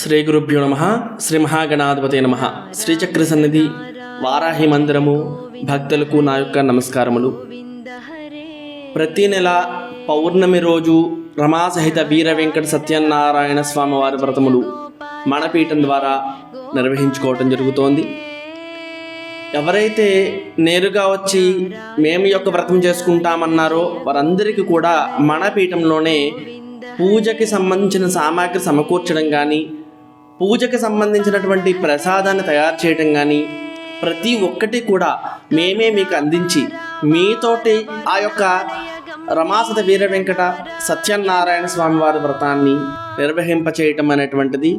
శ్రీ గురుభ్యో నమః. శ్రీ మహాగణాధిపతే నమః. శ్రీచక్ర సన్నిధి వారాహి మందిరము భక్తులకు నా యొక్క నమస్కారములు. ప్రతి నెల పౌర్ణమి రోజు రమాసహిత వీర వెంకట సత్యనారాయణ స్వామి వారి వ్రతములు మన పీఠం ద్వారా నిర్వహించుకోవటం జరుగుతోంది. ఎవరైతే నేరుగా వచ్చి మేము ఈ యొక్క వ్రతం చేసుకుంటామన్నారో వారందరికీ కూడా మన పీఠంలోనే పూజకి సంబంధించిన సామాగ్రి సమకూర్చడం కానీ, పూజకి సంబంధించినటువంటి ప్రసాదాన్ని తయారు చేయడం కానీ ప్రతి ఒక్కటి కూడా మేమే మీకు అందించి మీతోటి ఆ యొక్క రమాసహిత వీర వెంకట సత్యనారాయణ స్వామి వారి వ్రతాన్ని నిర్వహింపచేయటం అనేటువంటిది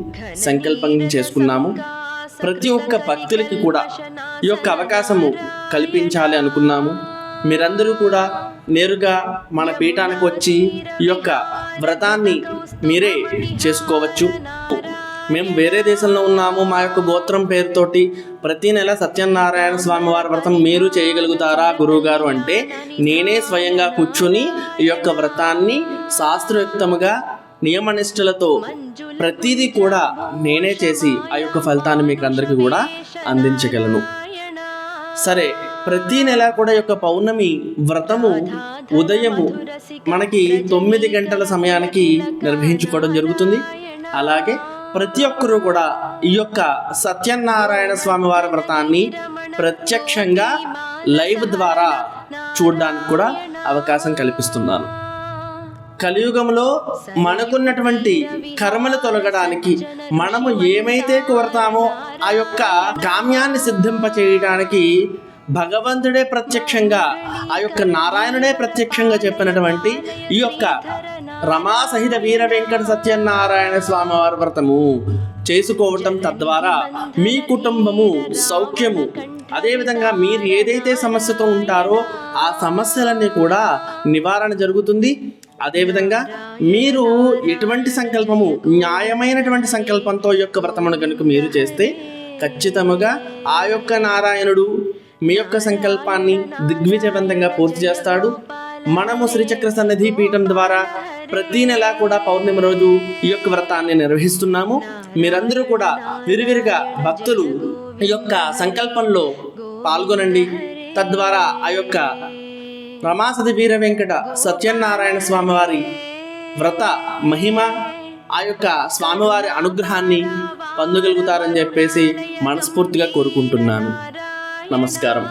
సంకల్పం చేసుకున్నాము. ప్రతి ఒక్క భక్తులకి కూడా ఈ యొక్క అవకాశము కల్పించాలి అనుకున్నాము. మీరందరూ కూడా నేరుగా మన పీఠానికి వచ్చి ఈ యొక్క వ్రతాన్ని మీరే చేసుకోవచ్చు. మేము వేరే దేశంలో ఉన్నాము, మా యొక్క గోత్రం పేరుతోటి ప్రతి నెల సత్యనారాయణ స్వామి వారి వ్రతం మీరు చేయగలుగుతారా గురువుగారు అంటే, నేనే స్వయంగా కూర్చుని ఈ యొక్క వ్రతాన్ని శాస్త్రయుక్తముగా నియమనిష్టలతో ప్రతిదీ కూడా నేనే చేసి ఆ యొక్క ఫలితాన్ని మీకు అందరికీ కూడా అందించగలను. సరే, ప్రతి నెల కూడా యొక్క పౌర్ణమి వ్రతము ఉదయము మనకి 9 గంటల సమయానికి నిర్వహించుకోవడం జరుగుతుంది. అలాగే ప్రతి ఒక్కరూ కూడా ఈ యొక్క సత్యనారాయణ స్వామి వారి వ్రతాన్ని ప్రత్యక్షంగా లైవ్ ద్వారా చూడడానికి కూడా అవకాశం కల్పిస్తున్నాను. కలియుగంలో మనకున్నటువంటి కర్మలు తొలగడానికి, మనము ఏమైతే కోరతామో ఆ యొక్క కామ్యాన్ని సిద్ధింపచేయడానికి భగవంతుడే ప్రత్యక్షంగా, ఆ యొక్క నారాయణుడే ప్రత్యక్షంగా చెప్పినటువంటి ఈ యొక్క రమాసహిత వీర వెంకట సత్యనారాయణ స్వామి వారి వ్రతము చేసుకోవటం తద్వారా మీ కుటుంబము సౌఖ్యము, అదేవిధంగా మీరు ఏదైతే సమస్యతో ఉంటారో ఆ సమస్యలన్నీ కూడా నివారణ జరుగుతుంది. అదేవిధంగా మీరు ఎటువంటి సంకల్పము, న్యాయమైనటువంటి సంకల్పంతో ఈ యొక్క వ్రతమును కనుక మీరు చేస్తే ఖచ్చితంగా ఆ యొక్క నారాయణుడు మీ యొక్క సంకల్పాన్ని దిగ్విజయవంతంగా పూర్తి చేస్తాడు. మనము శ్రీచక్ర సన్నిధి పీఠం ద్వారా ప్రతి నెల కూడా పౌర్ణమి రోజు ఈ యొక్క వ్రతాన్ని నిర్వహిస్తున్నాము. మీరందరూ కూడా విరివిరిగా భక్తులు ఈ యొక్క సంకల్పంలో పాల్గొనండి. తద్వారా ఆ యొక్క రమాసహిత వీర వెంకట సత్యనారాయణ స్వామివారి వ్రత మహిమ, ఆ యొక్క స్వామివారి అనుగ్రహాన్ని పొందగలుగుతారని చెప్పేసి మనస్ఫూర్తిగా కోరుకుంటున్నాను. నమస్కారం.